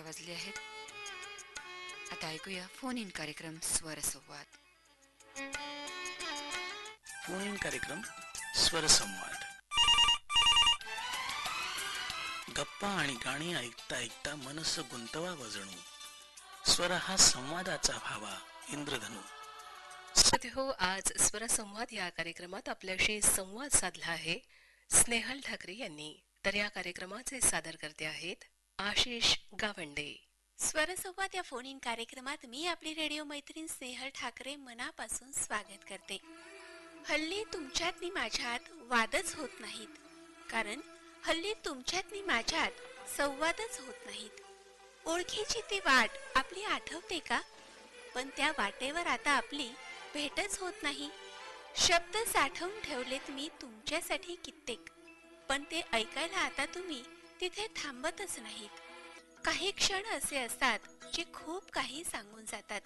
वाजले आहेत. आता ऐकूया फोन इन कार्यक्रम स्वरसंवाद. फोन इन कार्यक्रम स्वरसंवाद. गप्पा आणि गाणी ऐकता ऐकता मनस गुंतवावं जणू. स्वर हा संवादाचा भावा इंद्रधनू. हो, आज स्वरसंवाद या कार्यक्रमात आपल्याशी संवाद साधला आहे स्नेहल ठाकरे यांनी. तर या कार्यक्रमाचे सादरकर्ते आहेत आशिष गावंडे. स्वरसंवाद या फोन इन कार्यक्रमात मी आपली रेडिओ मैत्रीण स्नेहल ठाकरे मनापासून स्वागत करते. हल्ली तुमच्यात नि माझ्यात वादच होत नाहीत, कारण हल्ली तुमच्यात नि माझ्यात संवादच होत नाहीत. ओळखीची ती वाट आपली आठवते का? पण त्या वाटेवर आता आपली भेटच होत नाही. शब्द साठवून ठेवलेत मी तुमच्यासाठी कित्येक, पण ते ऐकायला आता तुम्ही तिथे थांबतच नाहीत. काही क्षण असे असतात जे खूप काही सांगून जातात,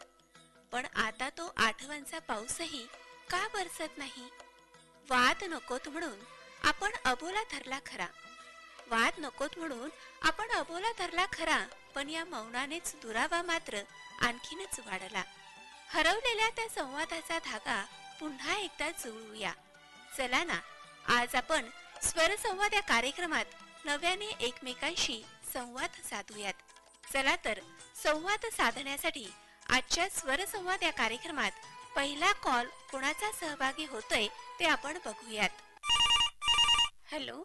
पण आता तो आठवणचा पाऊसही का बरसत नाही? वाद नकोत म्हणून आपण अबोला धरला खरा, वाद नकोत म्हणून आपण अबोला धरला खरा, पण या मौनानेच दुरावा मात्र आणखीनच वाढला. हरवलेल्या त्या संवादाचा धागा पुन्हा एकदा जुळवूया. चला ना, आज आपण स्वरसंवाद या कार्यक्रमात नव्याने एकमेकांशी संवाद साधूयात. चला तर, संवाद साधण्यासाठी आजच्या स्वरसंवाद या कार्यक्रमात पहिला कॉल कोणाचा सहभागी होतोय ते आपण बघूयात. हॅलो,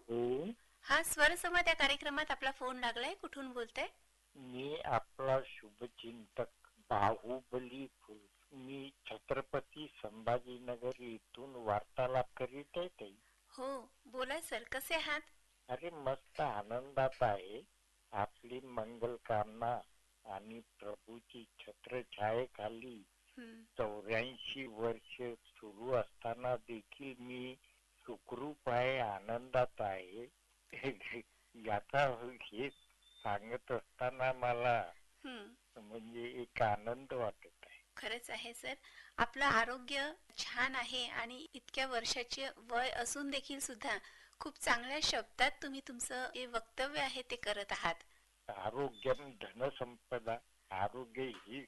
हा स्वरसंवाद या कार्यक्रमात आपला फोन लागलाय. कुठून बोलताय? मी आपला शुभचिंतक बाहुबली फुल. मी छत्रपती संभाजीनगर इथून वार्तालाप करीत आहे. हो, बोला सर, कसे आहात? अरे मस्त आनंदात आहे. आपली मंगल कामना आणि प्रभूची छत्रछायेखाली 84 वर्ष सुरू असताना देखील मी सुखरूप आहे, आनंदात आहे. याचा हे सांगत असताना मला म्हणजे एक आनंद वाटत आहे. खरंच आहे सर, आपलं आरोग्य छान आहे आणि इतक्या वर्षाचे वय असून देखील सुद्धा खूप चांगल्या शब्दात तुम्ही तुमचं जे वक्तव्य आहे ते करत आहात. आरोग्यम धनसंपदा. आरोग्य ही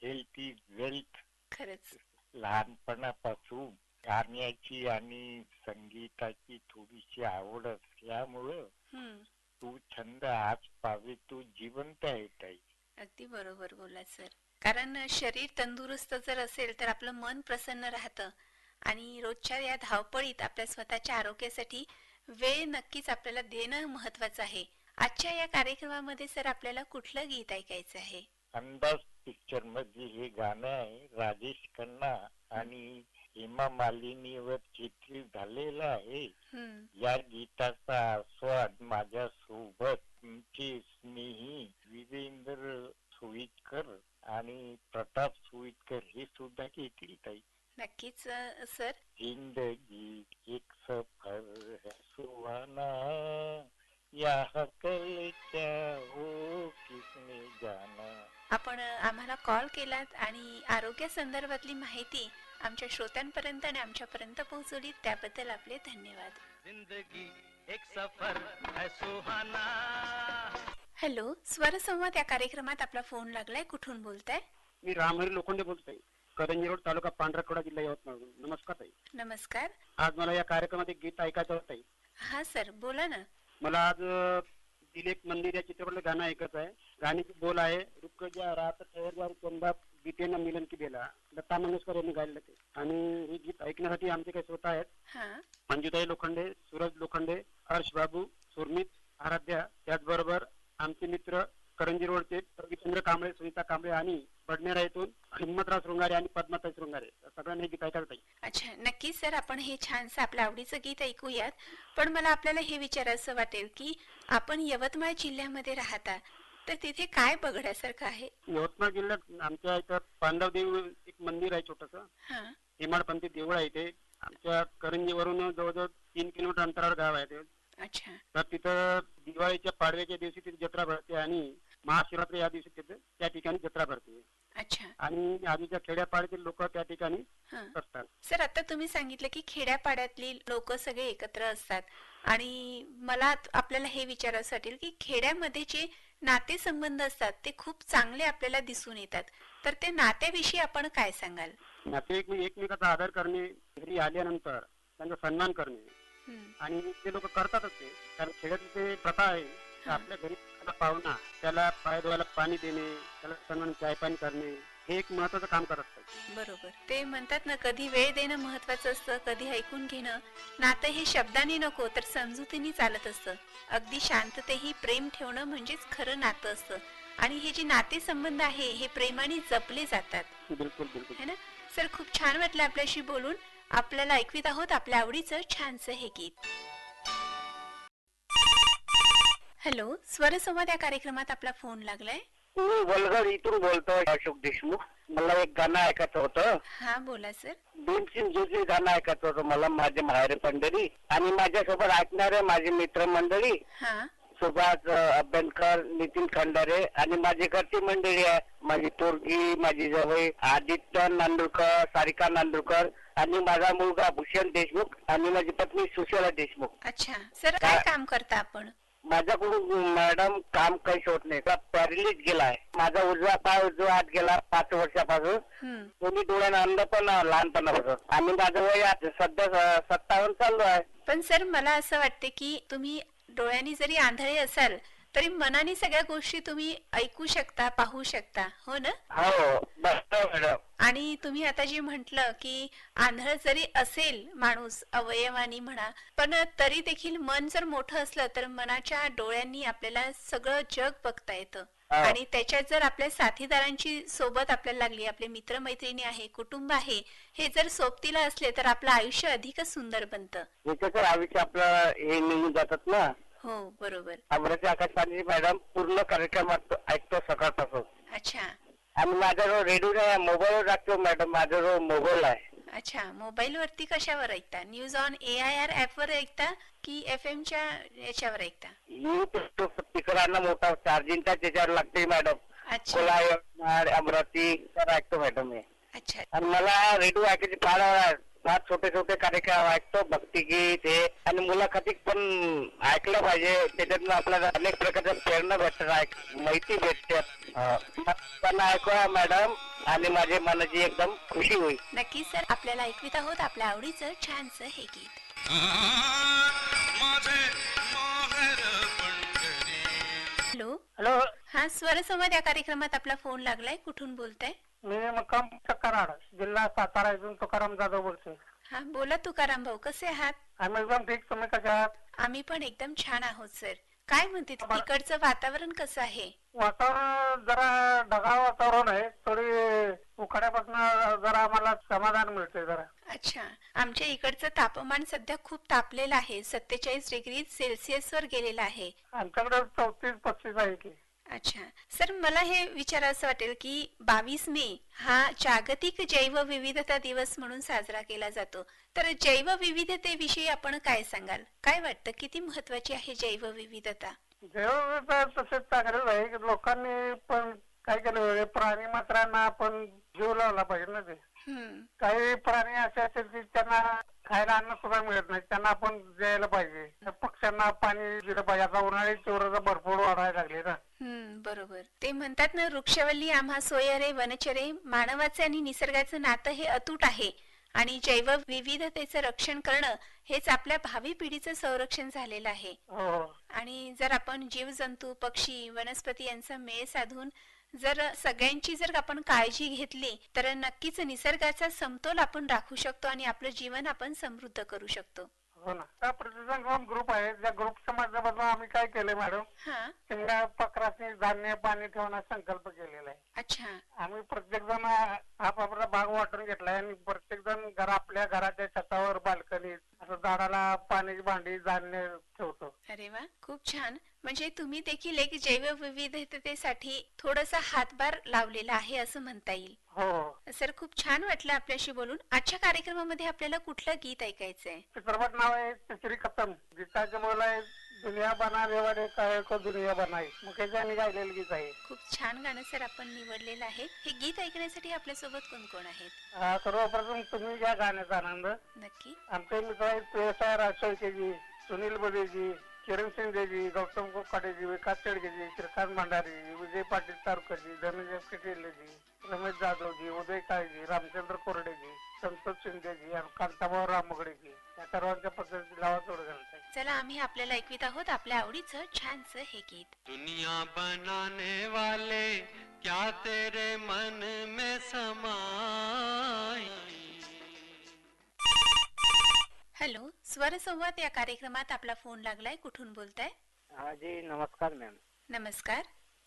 हेल्थ इज वेल्थ. खरंच लहानपणापासून गाण्याची आणि संगीताची थोडीशी आवड असल्यामुळं तू छंद आज पावे तू जिवंत आहे. अगदी बरोबर बोला सर, कारण शरीर तंदुरुस्त जर असेल तर आपलं मन प्रसन्न राहतं आणि रोजच्या या धावपळीत आपल्या स्वतःच्या आरोग्यासाठी वेळ नक्कीच आपल्याला देणं महत्वाचं आहे. आजच्या या कार्यक्रमामध्ये सर आपल्याला कुठलं गीत ऐकायचं आहे? अंदाज पिक्चर मध्ये हे गाणं आहे. राजेश खन्ना आणि हेमा मालिनीवर चित्रित झालेलं आहे. या गीताचा आस्वाद माझ्या सोबत तुमचे स्नेही वीरेंद्र सोईतकर आणि प्रताप सोईतकर हे सुद्धा घेतील ताई. नक्कीच सर. जिंदगी एक सफर है सुहाना, यहाँ कल क्या हो किसने जाना. आपण आम्हाला कॉल केलात आणि आरोग्य संदर्भातली माहिती आमच्या श्रोत्यांपर्यंत आणि आमच्यापर्यंत पोहोचवली, त्याबद्दल आपले धन्यवाद. जिंदगी एक सफर है सुहाना. हॅलो, स्वरसंवाद या कार्यक्रमात आपला फोन लागलाय. कुठून बोलताय? मी रामहरी लोखंडे बोलतोय, करंजी रोड, तालुका पांढरकवडा, जिल्हा यवतमाळ. नमस्कार ताई. नमस्कार. आज मला या कार्यक्रमात एक गीत ऐकायचं होतं. हा सर, बोला ना. मला आज दिलेक मंदिर या चित्रपटातलं गाणं ऐकायचं आहे. गाण्याची बोल आहे, रुक जा रात ठहर जा चंदा बीते ना मिलन की बेला. लता मंगेशकर यांनी गायलेलं ते. आणि हे गीत ऐकण्यासाठी आमचे काही श्रोता आहेत. मंजुताई लोखंडे, सूरज लोखंडे, हर्ष बाबू, सुरमित, आराध्या, त्याचबरोबर आमचे मित्र करंजी रोडचे रविचंद्र कांबळे, सुनीता कांबळे आणि बडनेरा येथून हिम्मतराव शृंगारे आणि पद्माताई शृंगारे, सगळ्यांनी गीत ऐकायचं. अच्छा, नक्की सर, आपण हे छानसं आपल्या आवडीचं गीत ऐकूयात. पण मला आपल्याला हे विचारायचं वाटेल की आपण यवतमाळ जिल्ह्यामध्ये राहता, तर तिथे काय बघण्यासारखं आहे? यवतमाळ जिल्ह्यात आमच्या इथं पांडवदेव एक मंदिर आहे छोटस, हेमाडपंथी देऊळ आहे. ते आमच्या करंजीवरून जवळजवळ 3 किलोमीटर अंतरावर गाव आहे ते. अच्छा. तर तिथं दिवाळीच्या पाडव्याच्या दिवशी तिथे जत्रा भरते आणि महाशिवरात्री या दिवशी तिथे त्या ठिकाणी जत्रा भरते. अच्छा. आणि आधीच्या खेड्यापाड्यातील लोक त्या ठिकाणी असतात. सर, आता तुम्ही सांगितलं की खेड्यापाड्यातली लोक सगळे एकत्र असतात आणि मला आपल्याला हे विचारायचं वाटेल की खेड्यामध्ये जे नातेसंबंध असतात ते खूप चांगले आपल्याला दिसून येतात. तर त्या नात्याविषयी आपण काय सांगाल? नातेवाईक एकमेकाचा आदर करणे, घरी आल्यानंतर त्यांचा सन्मान करणे हम्म. आणि ते लोक करतातच ते. कारण खेड्यात ते प्रथा आहे की आपल्या घरी एखादा पाहुणा त्याला पाय धुवायला पाणी देणे, त्याला सन्मान चाय पाणी करणे, हे एक महत्वाचं काम करत असतात. बरोबर. ते म्हणतात ना, कधी वेळ देणं महत्वाचं असतं, कधी ऐकून घेणं. नातं हे शब्दांनी नको तर समजुतीने चालत असतं. अगदी शांततेही प्रेम ठेवणं म्हणजेच खरं नातं असतं. आणि हे जे नातेसंबंध आहे हे प्रेमाने जपले जातात, बिलकुल बिलकुल. है ना? सर, खूप छान वाटलं आपल्याशी बोलून. आपल्याला ऐकवीत आहोत आपल्या आवडीचं छानसं हे गीत. हॅलो, स्वरसंवाद या कार्यक्रमात आपला फोन लागलाय. मी वलगड इथून बोलतोय, अशोक देशमुख. मला एक गाणं ऐकायचं होतं. हा, बोला सर. भीमसिंग जोशी गाणं ऐकायचं होतं मला, माझे माहेर पंढरी. आणि माझ्यासोबत ऐकणारे माझे मित्रमंडळी हा, सुभाष अभ्यंकर, नितीन खंडारे आणि माझी घरची मंडळी आहे. माझी पोरगी, माझी जवळ आदित्य नांदुरकर, सारिका नांदुरकर आणि माझा मुलगा भूषण देशमुख आणि माझी पत्नी सुशीला देशमुख. अच्छा. सर, काय काम करता आपण? माझ्याकडून मॅडम काम काही होत नाही का, पॅरिलीज गेलाय. माझा उजवा पाय उजवा हात गेला 5 वर्षापासून. हम्म. दोन्ही डोळ्यानं अंध पण लहानपणापासून. आणि माझं वय सध्या 57 चालू आहे. पण सर, मला असं वाटते की तुम्ही डोळ्यांनी जरी आंधळे असाल तरी मनाने सगळ्या गोष्टी तुम्ही ऐकू शकता, पाहू शकता, हो ना? हो, बस मॅडम. आणि तुम्ही आता जे म्हटलं की आंधळ जरी असेल माणूस अवयवानी म्हणा, पण तरी देखील मन जर मोठं असलं तर मनाच्या डोळ्यांनी आपल्याला सगळं जग बघता येतं. हा. आणि त्याच्यात जर आपल्या साथीदारांची सोबत आपल्याला लागली, आपले मित्रमैत्रिणी आहे, कुटुंब आहे, हे जर सोबतीला असले तर आपलं आयुष्य अधिकच सुंदर बनतं. याच्याचं आयुष्य आपलं हे निघून जातात ना. हो, बरोबर. अमरावती आकाशवाणी मॅडम पूर्ण कार्यक्रमात ऐकतो सकाळपासून. अच्छा. आणि माझा जो रेडिओ आहे मोबाईलवर टाकतो मॅडम, माझा जो मोबाईल आहे. अच्छा, मोबाईल वरती कशावर ऐकता? न्यूज ऑन AIR ऍप वर ऐकता की FM च्या याच्यावर ऐकता? स्पीकरांना मोठा चार्जिंगचा त्याच्यावर लागते मॅडम. अच्छा. कोल्हापूर, अमरावती तर ऐकतो मॅडम मी. अच्छा. आणि मला रेडिओ ऐकायची फार आवड आहे. फार छोटे छोटे कार्यक्रम ऐकतो, भक्तिगीत हे. आणि मुलाखती पण ऐकलं पाहिजे, त्याच्यातून आपल्याला अनेक प्रकारच्या प्रेरणा भेटतात, माहिती भेटते. पण ऐकूया मॅडम आणि माझ्या मनाची एकदम खुशी होईल. नक्की सर, आपल्याला ऐकवीत आहोत आपल्या आवडीचं छानसं हे गीत. हॅलो. हॅलो, हा, स्वरसंवाद या कार्यक्रमात आपला फोन लागलाय. कुठून बोलताय? मी मुक्काम कराड, जिल्हा सातारा इथून तुकाराम जाधव बोलतोय. हा, बोला तुकाराम भाऊ, कसे आहात? आम्ही एकदम ठीक. तुम्ही कसे आहात? आम्ही पण एकदम छान आहोत सर. काय म्हणते तिकडचं वातावरण कसं आहे? वातावरण जरा ढगाळ वातावरण आहे. थोडी उखाड्यापासून जरा आम्हाला समाधान मिळते जरा. अच्छा. आमच्या इकडचं तापमान सध्या खूप तापलेलं आहे. 47°C वर गेलेलं आहे. आमच्याकडे 34-35 आहे की. अच्छा. सर, मला हे विचारायचं वाटेल की 22 मे हा जागतिक जैवविविधता दिवस म्हणून साजरा केला जातो. तर जैवविविधतेविषयी आपण काय सांगाल? काय वाटतं, किती महत्वाची आहे जैवविविधता? जैवविविधता तसेच चांगलेच आहे की लोकांनी पण काय केलं, प्राणी मात्रांना आपण जीव लावला पाहिजे ना. ते काही प्राणी असे असतील की त्यांना खायला अन्न सुद्धा मिळत नाही, त्यांना आपण द्यायला पाहिजे. पक्ष्यांना पाणी दिलं पाहिजे. आता उन्हाळी तीव्रता भरपूर वाढायला लागली ना. बरोबर. ते म्हणतात ना, वृक्षवल्ली आम्हा सोयरे वनचरे. मानवाचे आणि निसर्गाचं नातं हे अतूट आहे आणि जैवविविधतेचं रक्षण करणं हेच आपल्या भावी पिढीचं संरक्षण झालेलं आहे. आणि जर आपण जीवजंतू, पक्षी, वनस्पती यांचा मेळ साधून जर सगळ्यांची जर आपण काळजी घेतली तर नक्कीच निसर्गाचा समतोल आपण राखू शकतो आणि आपलं जीवन आपण समृद्ध करू शकतो. हो ना. प्रतिजन ग्रुप आहे, त्या ग्रुपच्या माध्यमातून आम्ही काय केलंय मॅडम, त्यांना पकराची धान्य पाणी ठेवण्याचा संकल्प केलेला आहे. अच्छा. आम्ही प्रत्येक जण आपापला भाग वाटून घेतलाय आणि प्रत्येक जण आपल्या घराच्या छतावर, बाल्कनीत असं झाडाला पाण्याची भांडी, धान्य ठेवतो. अरे वा, खूप छान. म्हणजे तुम्ही देखील एक जैवविविधतेसाठी थोडासा हातभार लावलेला आहे असं म्हणता येईल. हो सर, खूप छान वाटलं आपल्याशी बोलून. आजच्या कार्यक्रमामध्ये आपल्याला कुठलं गीत ऐकायचंय? चित्रपट नाव आहे तिसरी खतम. गीताचं बोल आहे, दुनिया बना रेवाडे काय को दुनिया बनाई. मुकेश यांनी गायलेलं गीत आहे. खूप छान गाणं सर आपण निवडलेलं आहे. हे गीत ऐकण्यासाठी आपल्यासोबत कोण कोण आहेत? सर्वप्रथम तुम्ही या गाण्याचा आनंद. नक्की. आमचे मित्र आहेत PSI राजशेळकेजी, सुनील बदेजी, किरण शिंदेजी, गौतम कोकाटेजी, विकास शेळकेजी, श्रीकांत भंडारी, विजय पाटील तारकरजी, धनंजय पिटेलेजी, रमेश जाधवजी, उदय काळेजी, रामचंद्र कोरडेजी, संतोष शिंदेजी आणि कांताभाऊ रामगडेजी या सर्वांच्या पद्धतीने लावा जोड घालत आहे. चला आम्ही आपल्याला ऐकवीत आहोत आपल्या आवडीचं छानसं हे गीत. दुनिया बनाने वाले क्या तेरे मन में समाई. हॅलो, स्वरसंवाद या कार्यक्रमात आपला फोन लागलाय. कुठून बोलताय? हाँ जी नमस्कार मैम. नमस्कार.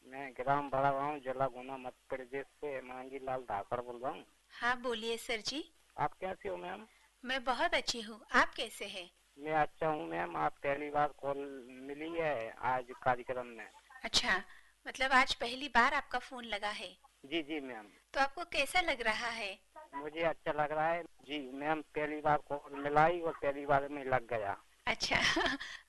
मैं ग्राम बड़ा गाँव जिला गुना मध्य प्रदेश से मांगी लाल धाकर बोल रहा हूँ. हाँ बोलिए सर जी. आप कैसे हो मैम? मैं बहुत अच्छी हूँ, आप कैसे हैं? मैं अच्छा हूँ मैम. आप पहली बार कॉल मिली है आज कार्यक्रम में. अच्छा, मतलब आज पहली बार आपका फोन लगा है. जी जी मैम. तो आपको कैसा लग रहा है? मुझे अच्छा लग रहा है जी मैम. पहली बार कॉल मिलाई और पहली बार में लग गया. अच्छा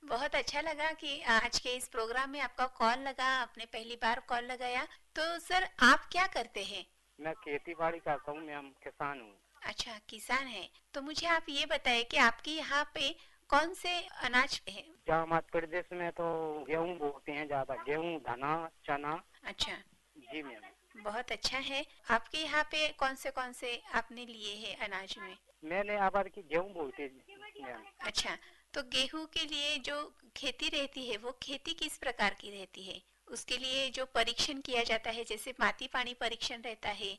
बहुत अच्छा लगा कि आज के इस प्रोग्राम में आपका कॉल लगा, आपने पहली बार कॉल लगाया. तो सर आप क्या करते हैं? मैं खेती बाड़ी करता हूँ मैम, किसान हूँ. अच्छा, किसान है. तो मुझे आप ये बताएं कि आपके यहाँ पे कौन से अनाज है? जहाँ मध्य प्रदेश में तो गेहूँ बोते हैं ज्यादा. गेहूँ, धना, चना. अच्छा, जी मैम. बहुत अच्छा है. आपके यहाँ पे कौन से आपने लिए हैं अनाज में? मैंने आबाद की गेहूँ बोते मैम. अच्छा, तो गेहूं के लिए जो खेती रहती है वो खेती किस प्रकार की रहती है? उसके लिए जो परीक्षण किया जाता है, जैसे माटी पानी परीक्षण रहता है,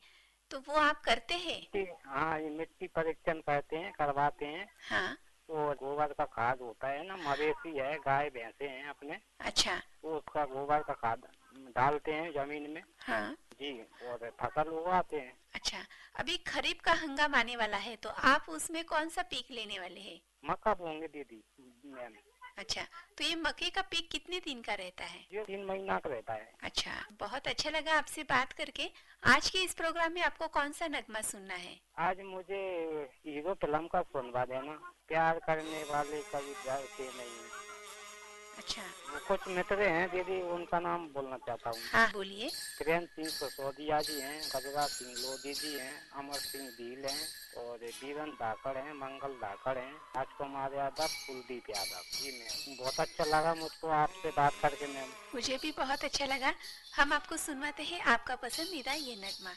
तो वो आप करते हैं? हाँ, ये मिट्टी परीक्षण करते हैं, करवाते हैं. हाँ. तो गोबर का खाद होता है ना, मवेशी है, गाय भैंसे हैं अपने, अच्छा. तो उसका गोबर का खाद डालते हैं जमीन में. हाँ. जी, और फसल उगाते हैं. अच्छा, अभी खरीफ का हंगाम आने वाला है, तो आप उसमें कौन सा पीक लेने वाले हैं? मक्का बोएंगे दीदी मैम. अच्छा, तो ये मक्के का पीक कितने दिन का रहता है? ये 3 महीना का रहता है. अच्छा, बहुत अच्छा लगा आपसे बात करके. आज के इस प्रोग्राम में आपको कौन सा नगमा सुनना है? आज मुझे हीरो फिल्म का सुनवा देना. प्यार करने वाले कभी डरते नहीं. अच्छा. वो कुछ मित्र हैं दीदी, उनका नाम बोलना चाहता हूँ. हाँ बोलिए. किरण सिंह सिसोदिया जी हैं, गजरा सिंह लोधी जी हैं, अमर सिंह भील हैं, और बीरन धाकड़ हैं, मंगल धाकड़ हैं, राजकुमार यादव, कुलदीप यादव. जी मैम, बहुत अच्छा लगा मुझको आपसे बात करके मैम. मुझे भी बहुत अच्छा लगा. हम आपको सुनवाते हैं आपका पसंदीदा ये नगमा.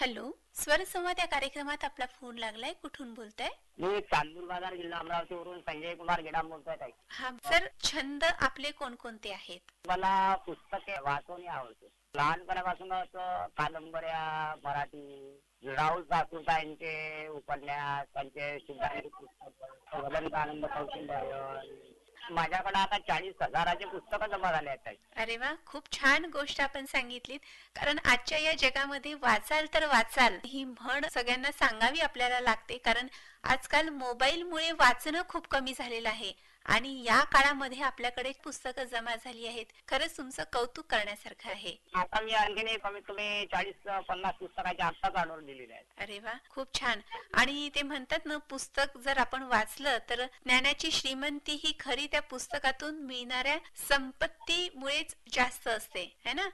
हॅलो, स्वर संवाद या कार्यक्रमात आपला फोन लागलाय. कुठून बोलताय? मी चांदूर बाजार जिल्हा अमरावतीवरून संजय कुमार गेडाम बोलतोय ताई. हा सर, छंद आपले कोणकोणते आहेत? मला पुस्तके वाचून आवडते. लहानपणापासूनच कादंबऱ्या, मराठी, राहुल सासुता यांचे उपन्यास, त्यांचे सिद्धांत पुस्तक, वदंत आनंद कौशल्य. माझ्याकडे आता 40,000चे पुस्तकं जमा झाले आहेत. अरे वा, खूप छान गोष्ट आपण सांगितलीत. कारण आजच्या या जगामध्ये वाचाल तर वाचाल ही म्हण सगळ्यांना सांगावी आपल्याला लागते. कारण आजकाल मोबाईलमुळे वाचणं खूप कमी झालेलं आहे आणि या काळामध्ये आपल्याकडे पुस्तकं जमा झाली आहेत. खरंच तुमचं कौतुक करण्यासारखं आहे. आता मी आणखीन कमीत कमी 40-50 पुस्तकाचे आत्ताच ऑर्डर दिलेले आहेत. अरे वा, खूप छान. आणि ते म्हणतात ना, पुस्तक जर आपण वाचलं तर ज्ञानाची श्रीमंती ही खरी त्या पुस्तकातून मिळणाऱ्या संपत्तीमुळेच जास्त असते, है ना?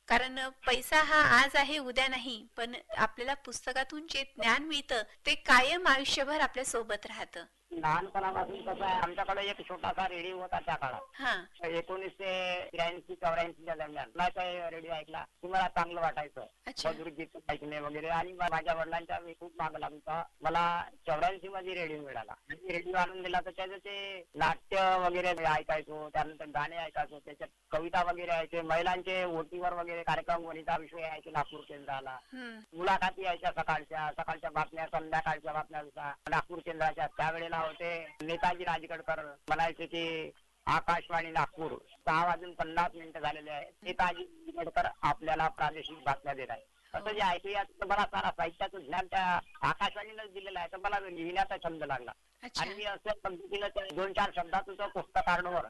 कारण पैसा हा आज आहे उद्या नाही, पण आपल्याला पुस्तकातून जे ज्ञान मिळतं ते कायम आयुष्यभर आपल्या सोबत राहतं. लहानपणापासून कसं आहे, आमच्याकडे एक छोटासा रेडिओ होता त्या काळात. हा. 1983-84 दरम्यान रेडिओ ऐकला की मला चांगलं वाटायचं. अच्छा. मधुर गीत ऐकणे वगैरे. आणि माझ्या वडिलांच्या मी खूप माग लागला. मला 84 मध्ये रेडिओ मिळाला. रेडिओ आणून दिला तर त्याचं ते नाट्य वगैरे ऐकायचो, त्यानंतर गाणे ऐकायचो, त्याच्यात कविता वगैरे यायचे, महिलांचे ओटीवर वगैरे कार्यक्रम, वनिता विषय यायचे नागपूर केंद्राला. मुलाखती यायच्या सकाळच्या बातम्या, संध्याकाळच्या बातम्या नागपूर केंद्राच्या. त्यावेळेला होते नेताजी राजगडकर म्हणायचे की आकाशवाणी नागपूर 6:50 झालेले आहे, नेताजी राजगडकर आपल्याला प्रादेशिक बातम्या देत आहे. असं जे ऐकूया मला सारा साहित्याचं ज्ञान त्या आकाशवाणीनंच दिलेलं आहे. तर मला लिहिण्याचा छंद लागला आणि मी असं पद्धतीनं 2-4 शब्दाचं पुस्तक काढण्यावर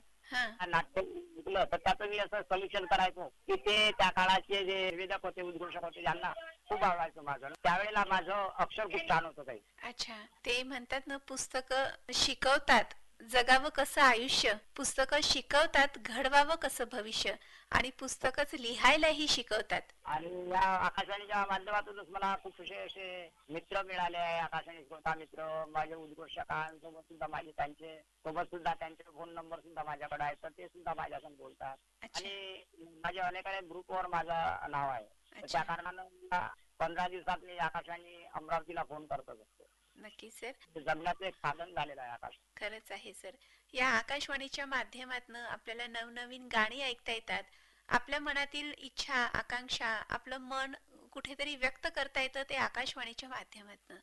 नाट्य शिकलं. तर त्याचं मी असं सोल्युशन करायचो की ते त्या काळाचे जे निवेदक होते, उद्घोषक होते, ज्यांना खूप आवडायचं माझं. त्यावेळेला माझं अक्षर खूप छान होतं काही. अच्छा, ते म्हणतात ना, पुस्तक शिकवतात जगावं कसं आयुष्य, पुस्तकं शिकवतात घडवावं कसं भविष्य, आणि पुस्तकच लिहायलाही शिकवतात. आणि या आकाशवाणीच्या माध्यमातूनच मला खूप असे मित्र मिळाले आहे. आकाशवाणी श्रोता मित्र, माझे उद्घोषकांसोबत सुद्धा माझे त्यांचे सोबत सुद्धा त्यांचे फोन नंबर सुद्धा माझ्याकडे आहेत, तर ते सुद्धा माझ्याकडे बोलतात. अच्छा. आणि माझ्या अनेक ग्रुपवर माझं नाव आहे. तर त्या कारणानं मला 15 दिवसात मी आकाशवाणी अमरावतीला फोन करत असतो. नक्की सर, ते जगण्याचं एक साधन झालेलं आहे आकाश. खरंच आहे सर. या आकाशवाणीच्या माध्यमातून आपल्याला नवनवीन गाणी ऐकता येतात. आपल्या मनातील इच्छा, आकांक्षा, आपलं मन कुठेतरी व्यक्त करता येतं ते आकाशवाणीच्या माध्यमातून.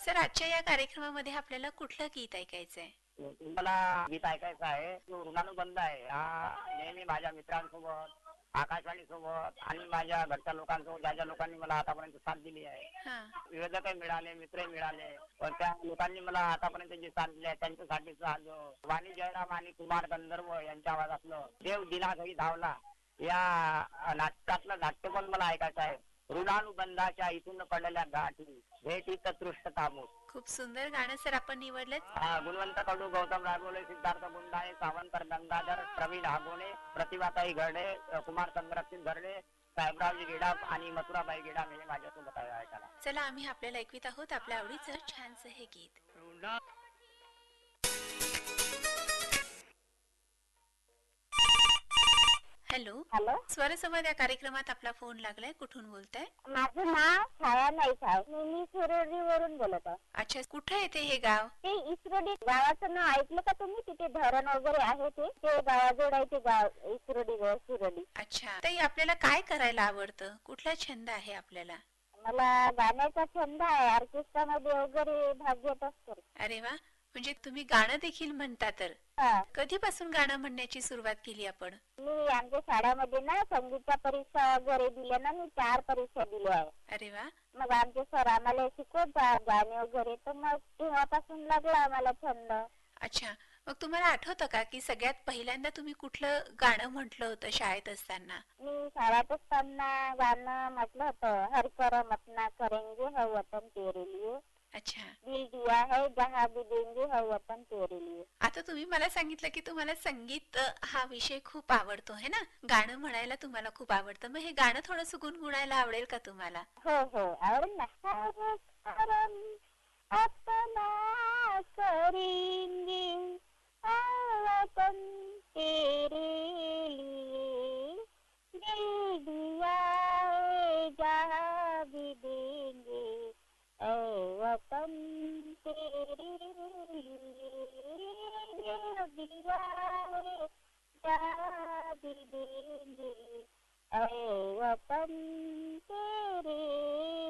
सर, आजच्या या कार्यक्रमामध्ये आपल्याला कुठलं गीत ऐकायचंय? तुम्हाला गीत ऐकायचं आहे, तो ऋणानुबंध आहे. हा नेहमी माझ्या मित्रांसोबत, आकाशवाणी सोबत आणि माझ्या घरच्या लोकांसोबत, ज्या ज्या लोकांनी मला आतापर्यंत साथ दिली आहे, हा, विरोधकही मिळाले, मित्रही मिळाले, पण त्या लोकांनी मला आतापर्यंत जे साथ दिली आहे त्यांच्यासाठीच आज वाणी जयराम आणि कुमार गंधर्व यांच्या आवाजातलं देव दिला घरी धावला या नाटकातलं नाट्य पण मला ऐकायचं आहे. ऋणानुबंधाच्या इथून पडलेल्या गाठी भेटीत तृष्ट तामूस. खूप सुंदर गाणं सर आपण निवडलं. गुणवंत कडू, गौतम रागोले, सिद्धार्थ बुंदाणे, सावंतर गंगाधर, प्रवीण हागोणे, प्रतिभाताई घरडे, कुमार संरक्षित घरडे, साहेबरावजी गेडाम आणि मथुराबाई गेडाम हे माझ्यासोबत आहे ऐकायला. चला, आम्ही आपल्याला ऐकवीत आहोत आपल्या आवडीचं छानसं हे गीत. हॅलो. हॅलो, स्वरसंवाद या कार्यक्रमात आपला फोन लागलाय. कुठून बोलताय? माझं नाव छाया नाईक आहे. मी इसरोडी वरून बोलत आहे. अच्छा, कुठे येते हे गाव? ते इसरोडी गावाचं नाव ऐकलं का तुम्ही? तिथे धरण वगैरे आहे, ते गावाजवळ आहे ते गाव इसरोडी सुरडी. अच्छा, ताई आपल्याला काय करायला आवडतं? कुठला छंद आहे आपल्याला? मला गाण्याचा छंद आहे. ऑर्केस्ट्रा मध्ये वगैरे भाग घेत असतो. अरे वा, म्हणजे तुम्ही गाणं देखील म्हणता तर? हा, कधीपासून गाणं म्हणण्याची सुरुवात केली आपण? मी आमच्या शाळेमध्ये ना संगीतच्या परीक्षा वगैरे दिल्या ना, मी 4 परीक्षा दिल्या आहे. अरे वा. मग आमचे सर आम्हाला शिकवतात गाणे वगैरे, तर मग तेव्हापासून लागला आम्हाला छंद. अच्छा, मग तुम्हाला आठवतं का की सगळ्यात पहिल्यांदा तुम्ही कुठलं गाणं म्हटलं होतं शाळेत असताना? मी शाळेत असताना गाणं म्हटलं होतं, हर करम अपना करेंगे है वतन तेरे लिए, अच्छा, दिल दिया है जहाँ भी देंगे है वतन तेरे लिए. आता तुम्ही मला सांगितलं की तुम्हाला संगीत हा विषय खूप आवडतो है ना, गाणं म्हणायला तुम्हाला खूप आवडतं. मग हे गाणं थोडंसं गुणगुणायला आवडेल का तुम्हाला? हो हो, आवडेल ना. हर करम अपना करेंगे है वतन तेरे लिए, दिल दिया है जहाँ भी देंगे ऐ वतन तेरे लिए, दिया है जहाँ भी देंगे ऐ वतन तेरे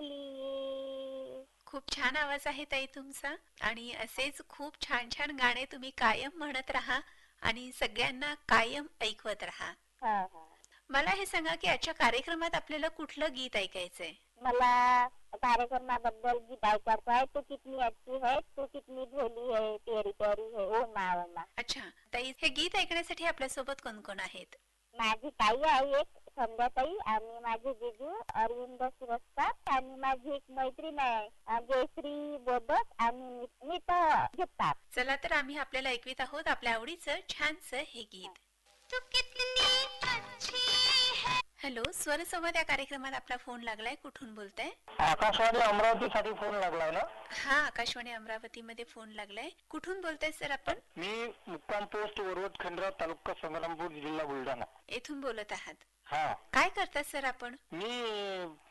लिए. खूप छान आवाज आहे ताई तुमचा, आणि असेच खूप छान छान गाणे तुम्ही कायम म्हणत राहा आणि सगळ्यांना कायम ऐकवत राहा. हा हा. मला हे सांगा की आजच्या कार्यक्रमात आपल्याला कुठलं गीत ऐकायचंय? मला कार्यक्रमाबद्दल गीत ऐकायचं आहे. तू कितनी अच्छी है, तू कितनी भोली है, तेरी प्यारी है ओ मा ओ मा. अच्छा ताई, हे गीत ऐकण्यासाठी आपल्या सोबत कोण कोण आहेत? माझी ताई आहे एक संध्याताई, आणि माझे जिजू अरविंद श्रीवास्तव, आणि माझी एक मैत्रीण आहे जयश्री बोदक, आणि नीता जगताप. चला तर आम्ही आपल्याला ऐकवीत आहोत आपल्या आवडीचं छानसं हे गीत. तू कितनी अच्छी है. हॅलो, स्वरसंवाद या कार्यक्रमात आपला फोन लागलाय. कुठून बोलताय? आकाशवाणी अमरावती साठी फोन लागलाय ना? हा, आकाशवाणी अमरावती मध्ये फोन लागलाय. कुठून बोलताय सर आपण? मी मुक्काम पोस्ट वरवट खंडरा, तालुका संग्रामपूर, जिल्हा बुलढाणा येथून बोलत आहात. हा. काय करतात सर आपण? मी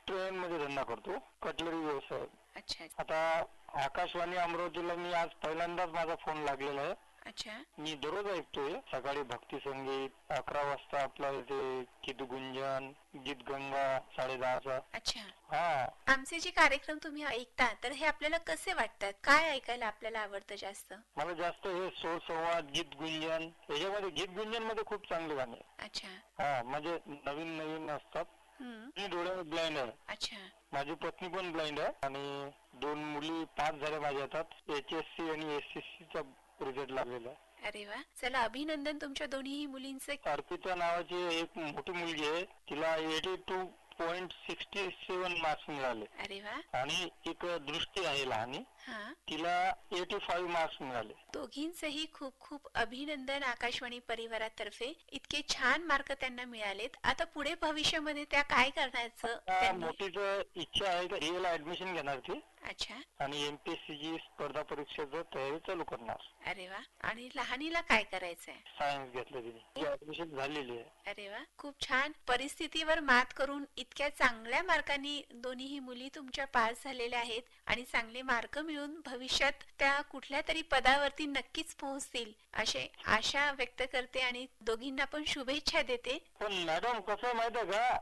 ट्रेन मध्ये धंदा करतो, कटलरी व्यवसाय. अच्छा आता आकाशवाणी अमरावतीला मी आज पहिल्यांदाच माझा फोन लागलेला आहे. अच्छा. मी दररोज ऐकतोय. सकाळी भक्ती संगीत, 11 वाजता आपला इथे गीत गुंजन, गीत गंगा 10:30चा. अच्छा. हा. आमचे जे कार्यक्रम तुम्ही ऐकता तर हे आपल्याला कसे वाटतात? काय ऐकायला आपल्याला आवडतं जास्त? मला जास्त हे सोळ संवाद, गीत गुंजन, याच्यामध्ये गीत गुंजन मध्ये खूप चांगले गाणे. अच्छा. हा, म्हणजे नवीन नवीन असतात. मी डोळ्याने ब्लाइंड आहे. अच्छा. माझी पत्नी पण ब्लाइंड आहे, आणि 2 मुली पास झाल्या माझ्या हातात. HSC आणि SSC चा रिझल्ट लागलेला आहे. अरे वा, चला अभिनंदन तुमच्या दोन्ही मुलींचे. अर्पिता नावाची एक मोठी मुलगी आहे, तिला 82 90.67 मार्क्स मिळाले. अरे वा. आणि एक दृष्टी आहे लहानी, हा. तिला 85 मार्क्स मिळाले. दोघींचेही खूप खूप अभिनंदन आकाशवाणी परिवारातर्फे. इतके छान मार्क त्यांना मिळालेत. आता पुढे भविष्यामध्ये त्या काय करण्याचं त्यांनी? मोठीच इच्छा आहे की ला ऍडमिशन घेणार ती. अच्छा. आणि MPSC ची स्पर्धा परीक्षेचं तयारी चालू करणार. अरे वा. आणि लहानीला काय करायचंय? सायन्स घेतलं तिने, ऍडमिशन झालेली आहे. अरे वा, खूप छान. परिस्थितीवर मात करून इतक्या चांगल्या मार्कांनी दोन्हीही मुली तुमच्या पास झालेल्या आहेत आणि चांगले मार्क मिळून भविष्यात त्या कुठल्या तरी पदावरती नक्कीच पोहोचतील असे आशा व्यक्त करते आणि दोघींना पण शुभेच्छा देते. पण मॅडम कसं माहितीये का,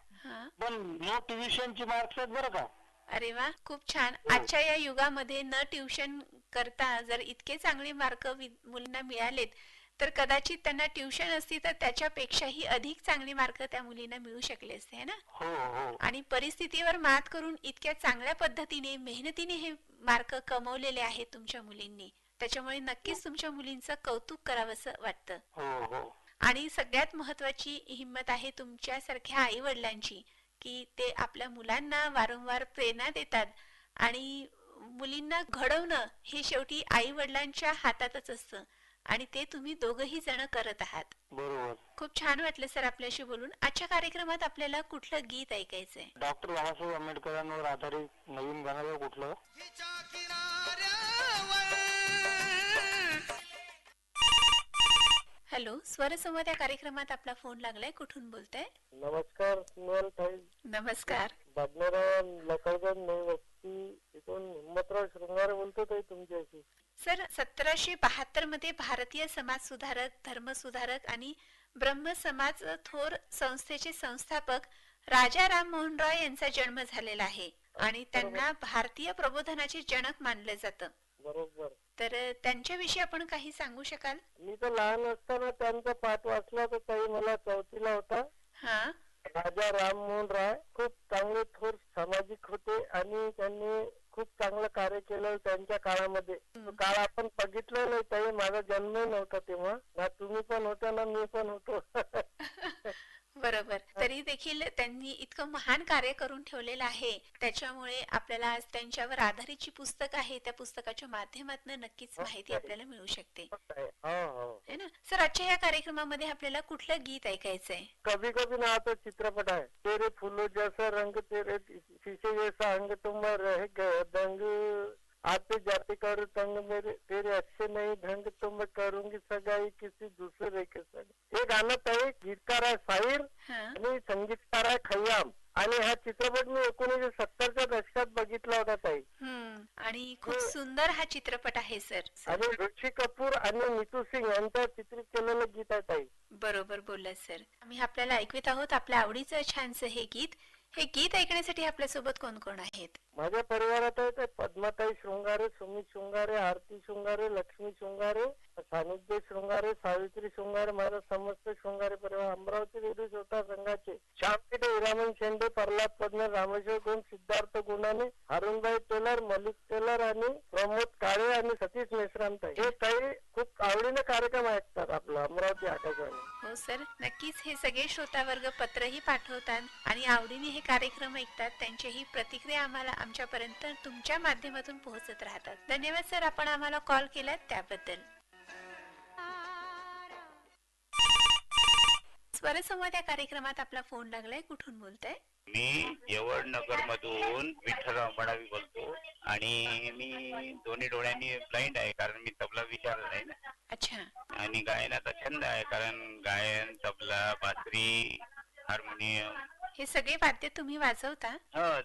पण नो ट्युशनची मार्क्स आहेत बरं का. अरे वा, खूप छान. आजच्या या युगामध्ये न ट्युशन करता जर इतके चांगले मार्क मुलींना मिळालेत तर कदाचित त्यांना ट्युशन असती तर त्याच्यापेक्षाही अधिक चांगले मार्क त्या मुलींना मिळू शकले असते ना. आणि परिस्थितीवर मात करून इतक्या चांगल्या पद्धतीने मेहनतीने हे मार्क कमवलेले आहेत तुमच्या मुलींनी. त्याच्यामुळे नक्कीच तुमच्या मुलींचं कौतुक करावंसं वाटतं. आणि सगळ्यात महत्वाची हिंमत आहे तुमच्यासारख्या आई वडिलांची की ते आपल्या मुलांना वारंवार प्रेरणा देतात आणि मुलींना घडवणं हे शेवटी आई वडिलांच्या हातातच असतं आणि ते तुम्ही दोघही जण करत आहात. बरोबर. खूप छान वाटलं सर आपल्याशी बोलून. आजच्या कार्यक्रमात आपल्याला कुठलं गीत ऐकायचंय? डॉक्टर बाबासाहेब आंबेडकरांवर आधारित नवीन गाणं कुठलं? हॅलो, स्वरसंवाद या कार्यक्रमात आपला फोन लागलाय. कुठून बोलताय? नमस्कार स्नेहल ताई. नमस्कार. बाबनाराव लकडगण नवी वस्ती इथून हिम्मतराव शृंगारे बोलतो ताई तुमच्याशी. सर, 1772 मध्ये भारतीय समाज सुधारक, धर्म सुधारक आणि ब्रह्म समाज थोर संस्थेचे संस्थापक राजा राम मोहन रॉय यांचा जन्म झालेला आहे आणि त्यांना भारतीय प्रबोधनाचे जनक मानले जातं. बरोबर. तर त्यांच्याविषयी आपण काही सांगू शकाल? मी तर लहान असताना त्यांचा पाठ वाचला तर ताई मला 4थीला होता. राजा राममोहन राय खूप चांगले थोर सामाजिक होते आणि त्यांनी खूप चांगलं कार्य केलं त्यांच्या काळामध्ये. काळ आपण बघितलं नाही ताई, माझा जन्म नव्हता तेव्हा, ना तुम्ही पण होता ना मी पण होतो. बरोबर. तरी देखील त्यांनी इतकं महान कार्य करून ठेवलेलं आहे. त्याच्यामुळे आपल्याला आज त्यांच्यावर आधारित जी पुस्तक आहे त्या पुस्तकाच्या माध्यमातून नक्कीच माहिती आपल्याला मिळू शकते है ना. सर, आजच्या या कार्यक्रमामध्ये आपल्याला कुठलं गीत ऐकायचंय? कभी कभी नावाचा चित्रपट आहे. तेरे फुलो जैसा रंग तेरे शीशे जैसा अंग तुम रह गए दंग आते जाते कर तंग मेरे तेरे अच्छे नहीं ढंग तुम करूंगी सगाई किसी दूसरे के संग. हे गाणं ताई गीतकार आहे साहिर आणि संगीतकार आहे खय्याम. आणि हा चित्रपट मी 1970च्या दशकात बघितला होता ताई. आणि खूप सुंदर हा चित्रपट आहे सर. आणि ऋषी कपूर आणि नीतू सिंग यांचं चित्रित केलेलं गीत आहे ताई. बरोबर बोलला सर. आम्ही आपल्याला ऐकवीत आहोत आपल्या आवडीचं छानसं हे गीत. हे गीत ऐकण्यासाठी आपल्या सोबत कोण कोण आहेत? माझ्या परिवारात आहे पद्माताई शृंगारे, सुमित शृंगारे, आरती शृंगारे, लक्ष्मी शृंगारे, सानिध्य शृंगारे, सावित्री शृंगारे, माझा समस्त शृंगारे परिवार, अमरावती रेडिओ श्रोता संघाचे श्यामपेठे, हिरामन शेंडे, प्रल्हाद पद्मे, रामेश्वर गुण, सिद्धार्थ गुणाने, हरुणभाई टेलर, मलिक टेलर आणि प्रमोद काळे आणि सतीश मेश्रामताई हे काही खूप आवडीने कार्यक्रम ऐकतात आपला अमरावती आकाशवाणी. हो सर, नक्कीच हे सगळे श्रोतावर्ग पत्रही पाठवतात आणि आवडीने हे कार्यक्रम ऐकतात. त्यांचीही प्रतिक्रिया आम्हाला आमच्यापर्यंत तुमच्या माध्यमातून पोहोचत राहतात. धन्यवाद सर, आपण आम्हाला कॉल केलात त्याबद्दल. स्वरसंवाद या कार्यक्रमात आपला फोन लागलाय. कुठून बोलताय? मी यवळ नगर मधून विठ्ठलराव मडावी बोलतो आणि मी दोन्ही डोळ्यांनी ब्लाइंड आहे कारण मी तबला विचारला नाही ना. अच्छा. आणि गायनाचा छंद आहे कारण गायन, तबला, बासरी, हार्मोनियम हे सगळे वाद्य तुम्ही वाजवता?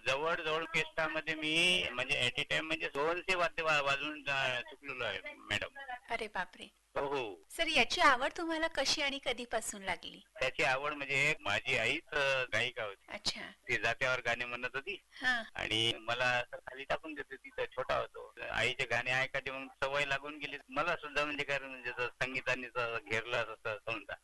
जवळ ऑर्केस्ट्रामध्ये मी म्हणजे ऍट ए टाइम म्हणजे 200 वाद्य वाजवून चुकलेलो आहे मॅडम. अरे बापरे. हो. सर, याची आवड तुम्हाला कशी आणि कधीपासून लागली? त्याची आवड म्हणजे माझी आईच गायिका होती. अच्छा. ती जात्यावर गाणे म्हणत होती आणि मला खाली टाकून देत होती. छोटा होतो, आईचे गाणे ऐकायचे म्हणून सवय लागून गेली. मला सुद्धा म्हणजे काय म्हणजे संगीताने घेरलं असं समजा.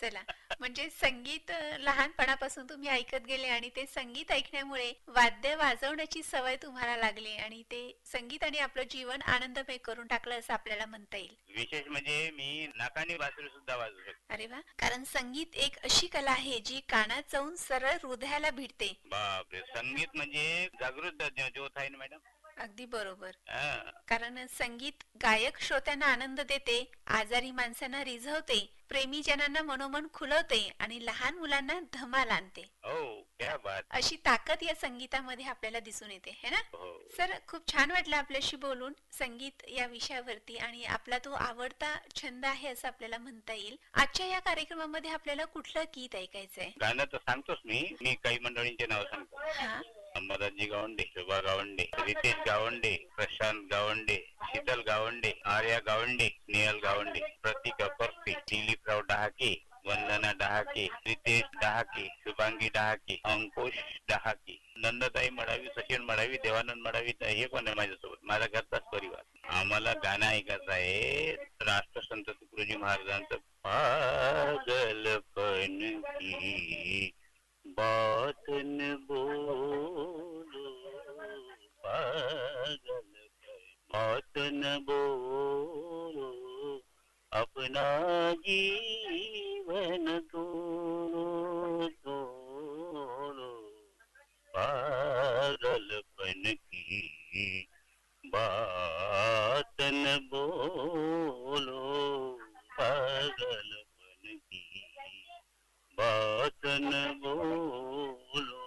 चला, म्हणजे संगीत लहानपणापासून तुम्ही ऐकत गेले आणि ते संगीत ऐकण्यामुळे वाद्य वाजवण्याची सवय तुम्हाला लागली आणि ते संगीताने आपलं जीवन आनंदमय करून टाकलं असं आपल्याला म्हणता येईल. विशेष म्हणजे मी नाकाने बासरी सुद्धा वाजवू शकतो. अरे वा. कारण संगीत एक अशी कला आहे जी कानात जाऊन सरळ हृदयाला भिडते. बापरे, संगीत म्हणजे जागृत ज्योत आहे ना मॅडम. अगदी बरोबर. हा. कारण संगीत गायक श्रोत्यांना आनंद देते, आजारी माणसांना रिझवते, प्रेमी जनांना मनोमन खुलवते आणि लहान मुलांना धमाल आणते. हो, क्या बात. अशी ताकद या संगीतामध्ये आपल्याला दिसून येते, है ना? हो. सर, खूप छान वाटलं आपल्याशी बोलून संगीत या विषयावरती, आणि आपला तो आवडता छंद आहे असं आपल्याला म्हणता येईल. आजच्या या कार्यक्रमामध्ये आपल्याला कुठलं गीत ऐकायचंय? गाणं तर सांगतोच मी काही मंडळींचे नाव सांगतो. हा, अंबादासजी गावंडे, शोभा गावंडे, रितेश गावंडे, प्रशांत गावंडे, शीतल गावंडे, आर्या गावंडे, स्नेहल गावंडे, प्रतिका परते, दिलीपराव डहाके, वंदना डहाके, रितेश डहाके, शुभांगी डहाके, अंकुश डहाके, नंदताई मडावी, सचिन मडावी, देवानंद मडावी. हे कोण आहे माझ्यासोबत? माझा घरचाच परिवार. आम्हाला गाणं ऐकायचं आहे राष्ट्रसंत तुकडोजी महाराजांचं पागलपन की बात न बोलो, पागलपन बात न बोलो, अपना जीवन तोलो तोलो, पागलपन की बात न बोलो, पागलपन की बात न बोलो,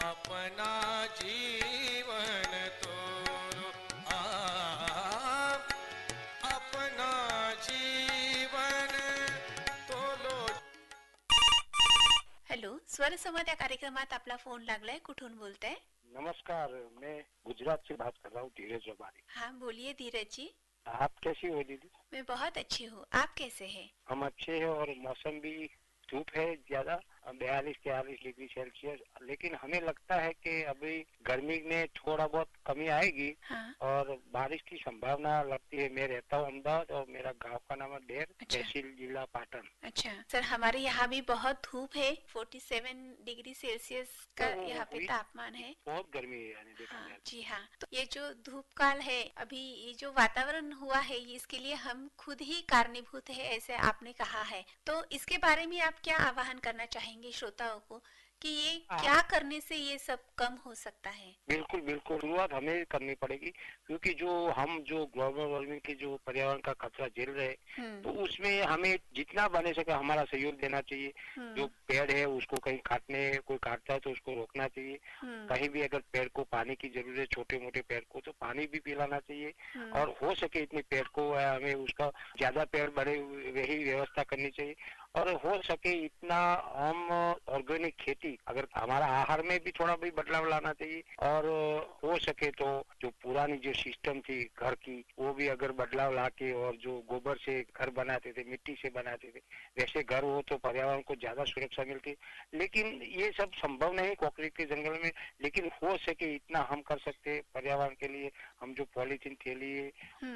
अपना जीवन तोरो, अपना जीवन तोलो. हॅलो, स्वर संवाद या कार्यक्रमात आपला फोन लागलाय. कुठून बोलताय? नमस्कार, मैं गुजरात से बात कर रहा हूँ, धीरज जोबारी. हाँ, बोलिए धीरज जी. आप कैसी हो दीदी? मैं बहुत अच्छी हूँ. आप कैसे हैं? हम अच्छे हैं और मौसम भी धूप है ज्यादा, 42-43 डिग्री सेल्सियस, लेकिन हमें लगता है कि अभी गर्मी में थोड़ा बहुत कमी आएगी. हाँ. और बारिश की संभावना लगती है. मैं रहता हूँ अहमदाबाद और मेरा गांव का नाम है ढेर, अच्छा. तहसील जिला पाटन. अच्छा सर, हमारे यहाँ भी बहुत धूप है. 47 डिग्री सेल्सियस का ओह, यहाँ पे वही। तापमान है. बहुत गर्मी है यानी देखा हाँ, जाए. जी हाँ. तो ये जो धूप काल है, अभी ये जो वातावरण हुआ है, ये इसके लिए हम खुद ही कारणीभूत है, ऐसे आपने कहा है. तो इसके बारे में आप क्या आह्वान करना चाहेंगे श्रोताओं को कि ये क्या करने से ये सब कम हो सकता है? बिल्कुल बिल्कुल, शुरुआत हमें करनी पड़ेगी, क्योंकि जो ग्लोबल वार्मिंग की जो पर्यावरण का खतरा झेल रहे हैं, तो उसमें हमें जितना बने सके हमारा सहयोग देना चाहिए. जो पेड़ है उसको कहीं कोई काटता है तो उसको रोकना चाहिए. कहीं भी अगर पेड़ को पानी की जरूरत है, छोटे मोटे पेड़ को, तो पानी भी पिलाना चाहिए. और हो सके इतने पेड़ को हमें उसका ज्यादा पेड़ बढ़े वही व्यवस्था करनी चाहिए. और हो सके इतना हम ऑर्गेनिक खेती, अगर हमारा आहार में भी थोड़ा भी बदलाव लाना चाहिए. और हो सके तो जो पुरानी जो सिस्टम थी घर की, वो भी अगर बदलाव लाके, और जो गोबर से घर बनाते थे, मिट्टी से बनाते थे, वैसे घर हो तो पर्यावरण को ज्यादा सुरक्षा मिलती. लेकिन ये सब संभव नहीं कंक्रीट के जंगल में. लेकिन हो सके इतना हम कर सकते हैं पर्यावरण के लिए. हम जो पॉलीथीन थैली है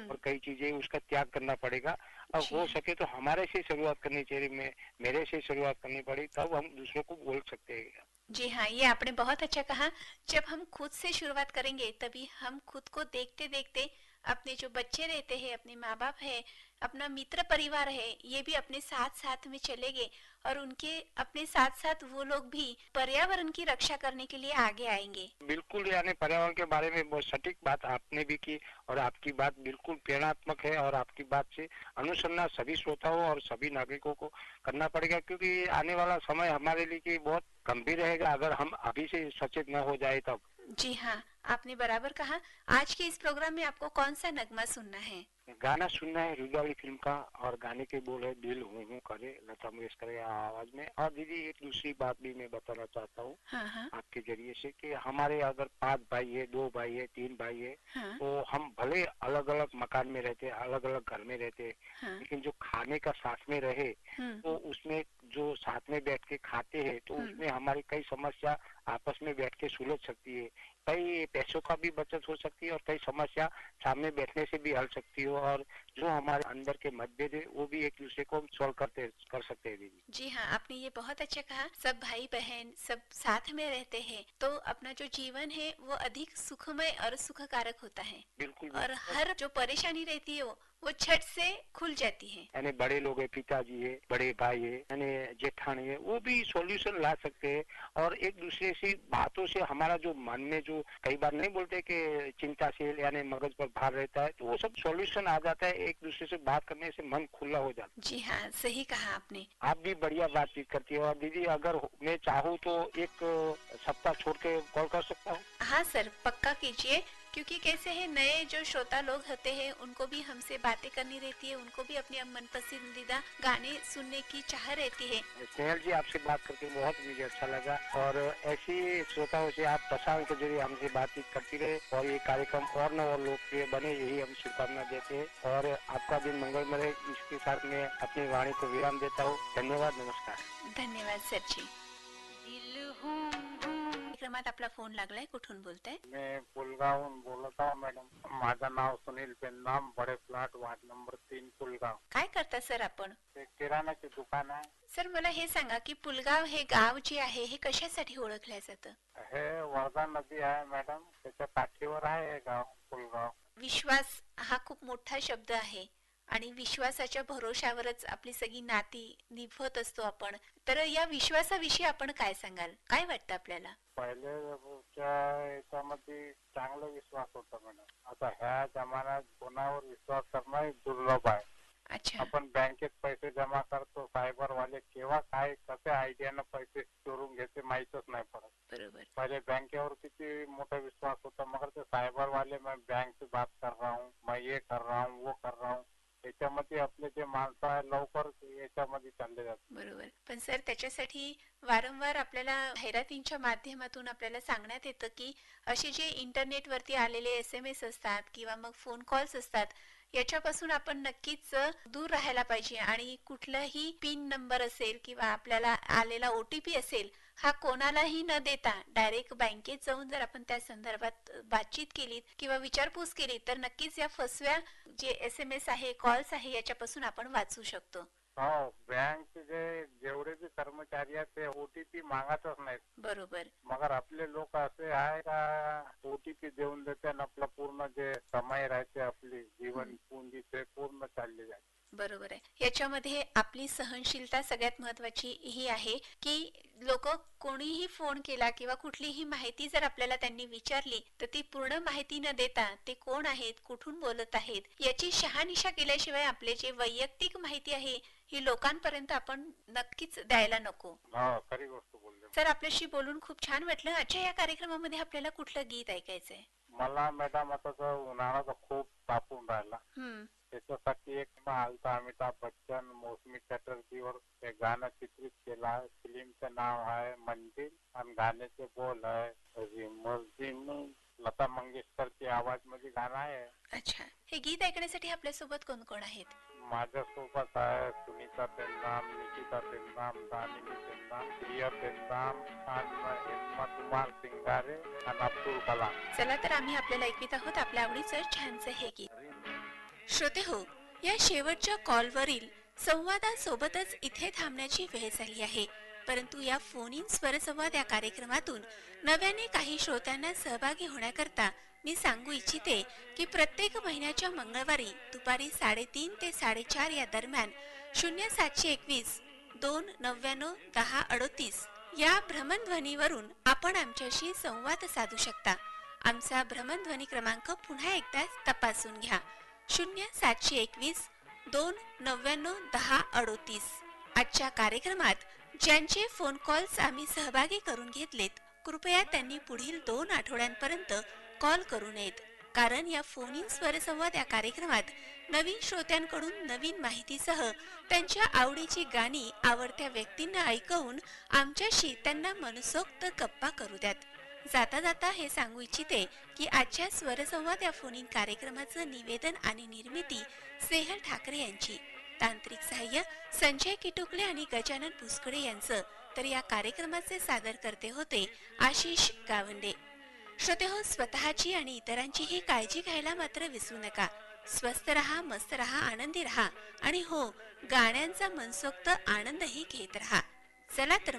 और कई चीजें, उसका त्याग करना पड़ेगा. अब हो सके तो हमारे से शुरुआत करनी चाहिए, मेरे से शुरुआत करनी पड़ी, तब हम दूसरों को बोल सकते हैं. जी हाँ, ये आपने बहुत अच्छा कहा. जब हम खुद से शुरुआत करेंगे तभी हम खुद को देखते देखते अपने जो बच्चे रहते हैं, अपने माँ बाप है, अपना मित्र परिवार है, ये भी अपने साथ साथ में चलेंगे और उनके अपने साथ साथ वो लोग भी पर्यावरण की रक्षा करने के लिए आगे आएंगे. बिल्कुल, यानी पर्यावरण के बारे में बहुत सटीक बात आपने भी की, और आपकी बात बिल्कुल प्रेरणात्मक है. और आपकी बात से अनुसंधान सभी श्रोताओं और सभी नागरिकों को करना पड़ेगा, क्योंकि आने वाला समय हमारे लिए बहुत गंभीर रहेगा अगर हम अभी से सचेत न हो जाए तब. जी हाँ, आपने बराबर कहा. आज के इस प्रोग्राम में आपको कौन सा नगमा सुनना है? गाना सुनना है रुदावली फिल्म का, और गाने के बोल है दिल हूँ करे, लता मंगेशकर की आवाज में. और दीदी एक दूसरी बात भी मैं बताना चाहता हूँ आपके जरिए से, कि हमारे अगर 5 भाई है, 2 भाई है, 3 भाई है, तो हम भले अलग अलग मकान में रहते, अलग अलग घर में रहते, लेकिन जो खाने का साथ में रहे, तो उसमें जो साथ में बैठ के खाते हैं, तो उसमें हमारी कई समस्या आपस में बैठ के सुलझ सकती है. कई पैसों का भी बचत हो सकती है, और कई समस्या सामने बैठने से भी हल सकती हो. और जो हमारे अंदर के मतभेद है, वो भी एक दूसरे को सॉल्व कर सकते हैं. दीदी जी हाँ, आपने ये बहुत अच्छा कहा. सब भाई बहन सब साथ में रहते हैं तो अपना जो जीवन है वो अधिक सुखमय और सुखकारक होता है. बिल्कुल. और हर जो परेशानी रहती है वो झट से खुल जाती है। यानी बड़े लोग है, पिताजी है, बड़े भाई है, यानी जेठानी है, वो भी सॉल्यूशन ला सकते हैं। और एक दूसरे से बातों से हमारा जो मन में जो कई बार नहीं बोलते कि चिंताशील यानी मगज पर भार रहता है, तो वो सब सॉल्यूशन आ जाता है। एक दूसरे से बात करने से मन खुला हो जाता है। जी हाँ, सही कहा आपने। आप भी बढ़िया बातचीत करती है। और दीदी अगर मैं चाहूँ तो एक सप्ताह छोड़ के कॉल कर सकता हूँ? हाँ सर, पक्का कीजिए, क्योंकि कैसे है, नए जो श्रोता लोग होते हैं उनको भी हमसे बातें करनी रहती है, उनको भी अपने मन पसंदीदा गाने सुनने की चाह रहती है। स्नेहल जी, आपसे बात करके बहुत मुझे अच्छा लगा। और ऐसी श्रोताओं से आप प्रसारण के जरिए हमसे बातचीत करती रहे और ये कार्यक्रम और न और लोकप्रिय बने, यही हम शुभकामना देते हैं। और आपका दिन मंगलमय रहे, इसके साथ मैं अपनी वाणी को विराम देता हूँ। धन्यवाद, नमस्कार। धन्यवाद सर जी। कार्यक्रमात आपला फोन लागलाय, कुठून बोलताय? मी पुलगावहून बोलत आहो मॅडम. माझं नाव सुनील पेंदाम, बडे फ्लॅट, वार्ड नंबर 3, पुलगाव. काय करता सर आपण? ते किराणाचे दुकान आहे. सर मला हे सांगा की पुलगाव हे गाव जे आहे हे कशासाठी ओळखलं जातं? हे वर्धा नदी आहे मॅडम, त्याच्या काठीवर आहे हे गाव पुलगाव. विश्वास हा खूप मोठा शब्द आहे आणि विश्वासाच्या भरोशावरच आपली सगळी नाती निभवत असतो आपण. तर या विश्वासाविषयी आपण काय सांगाल? काय वाटतं आपल्याला? पहिलेच्या याच्यामध्ये चांगला विश्वास होता मॅडम. आता ह्या जमान्यात कोणावर विश्वास करणं दुर्लभ आहे. अच्छा. आपण बँकेत पैसे जमा करतो, सायबर वाले केव्हा काय कसे आयडियानं पैसे चोरून घेते माहीतच नाही पडत. बरोबर. पहले बैंकेवर किती मोठा विश्वास होता, मगर ते सायबर वाले मैं बैंक से बात कर रहा हूँ, मैं ये कर रहा हूँ, वो कर रहा हूँ, याच्यामध्ये आपले जे माणसं आहे लवकर याच्यामध्ये चालले जातात. बरोबर. पण सर त्याच्यासाठी वारंवार आपल्याला जाहिरातींच्या माध्यमातून आपल्याला सांगण्यात येतं की असे जे इंटरनेट वरती आलेले SMS असतात किंवा मग फोन कॉल्स असतात, याच्यापासून आपण नक्कीच दूर राहायला पाहिजे आणि कुठलाही पिन नंबर असेल किंवा आपल्याला आलेला OTP असेल, हा कोणालाही न देता डायरेक्ट बँकेत जाऊन जर आपण त्या संदर्भात बातचीत केली किंवा विचारपूस केली तर नक्कीच या फसव्या जे SMS आहे, कॉल्स आहे, याच्यापासून आपण वाचू शकतो. हो, बँक जेवढे बी कर्मचारी आहेत ते OTP मागतच नाहीत. बरोबर. मगर आपले लोक असे आहे का OTP देऊन देते आणि आपला पूर्ण जे कमाई राहते आपली जीवन पुंजी ते पूर्ण चालली जाते. बरोबर आहे. याच्यामध्ये आपली सहनशीलता सगळ्यात महत्वाची ही आहे की लोक कोणीही फोन केला किंवा कुठलीही माहिती जर आपल्याला त्यांनी विचारली तर ती पूर्ण माहिती न देता ते कोण आहेत, कुठून बोलत आहेत, याची शहानिशा केल्याशिवाय आपले जे वैयक्तिक माहिती आहे ही लोकांपर्यंत आपण नक्कीच द्यायला नको. खरी गोष्ट बोलले. सर, आपल्याशी बोलून खूप छान वाटलं. आजच्या या कार्यक्रमामध्ये आपल्याला कुठलं गीत ऐकायचंय? मला मॅडम आता उन्हाळा खूप तापून राहिला, त्याच्यासाठी एक आलता अमिताभ बच्चन, मौसमी चटर्जीवर ते गाणं चित्रित केलं आहे. फिल्मचं नाव आहे मंजिल आणि गाण्याचे बोल आहे रिमझिम. लता मंगेशकरची आवाज मध्ये गाणं आहे. अच्छा. हे गीत ऐकण्यासाठी आपल्यासोबत कोण कोण आहेत? माझ्यासोबत आहे सुनीता पेंदाम, निकिता पेंदाम, दानिनी पेंदाम, प्रिया पेंदाम आणि हिम्मत कुमार सिंगारे आणि अब्दुल कलाम. चला तर आम्ही आपल्याला ऐकत आहोत आपल्या आवडीचं छानसं हे गीत. श्रोते हो, या शेवटच्या कॉलवरील संवादासोबतच इथे थांबण्याची वेळ झाली आहे. परंतु या फोन इन स्वरसंवाद या कार्यक्रमातून नव्याने काही श्रोत्यांना सहभागी होण्याकरता मी सांगू इच्छिते की प्रत्येक महिन्याच्या मंगळवारी दुपारी 3:30 ते 4:30 या दरम्यान 0721 299 1038 या भ्रमणध्वनीवरून आपण आमच्याशी संवाद साधू शकता. आमचा भ्रमणध्वनी क्रमांक पुन्हा एकदा तपासून घ्या. 0721 299 1038. आजच्या कार्यक्रमात ज्यांचे फोन कॉल्स आम्ही सहभागी करून घेतलेत, कृपया त्यांनी पुढील 2 आठवड्यांपर्यंत कॉल करू नयेत, कारण या फोन इन स्वरसंवाद या कार्यक्रमात नवीन श्रोत्यांकडून नवीन माहितीसह त्यांच्या आवडीची गाणी आवडत्या व्यक्तींना ऐकवून आमच्याशी त्यांना मनसोक्त गप्पा करू द्यात. जाता जाता हे सांगू इच्छिते की आजच्या स्वरसंवाद या फोन इन कार्यक्रमाचं निवेदन आणि निर्मिती स्नेहल ठाकरे यांची, तांत्रिक सहाय्य संजय किटुकले आणि गजानन पुष्कडे यांचं, तर या कार्यक्रमाचे सादर करते होते आशिष गावंडे. श्रोते हो, स्वतःची आणि इतरांचीही काळजी घ्यायला मात्र विसरू नका. स्वस्थ रहा, मस्त रहा, आनंदी रहा आणि हो, गाण्यांचा मनसोक्त आनंदही घेत रहा. चला तर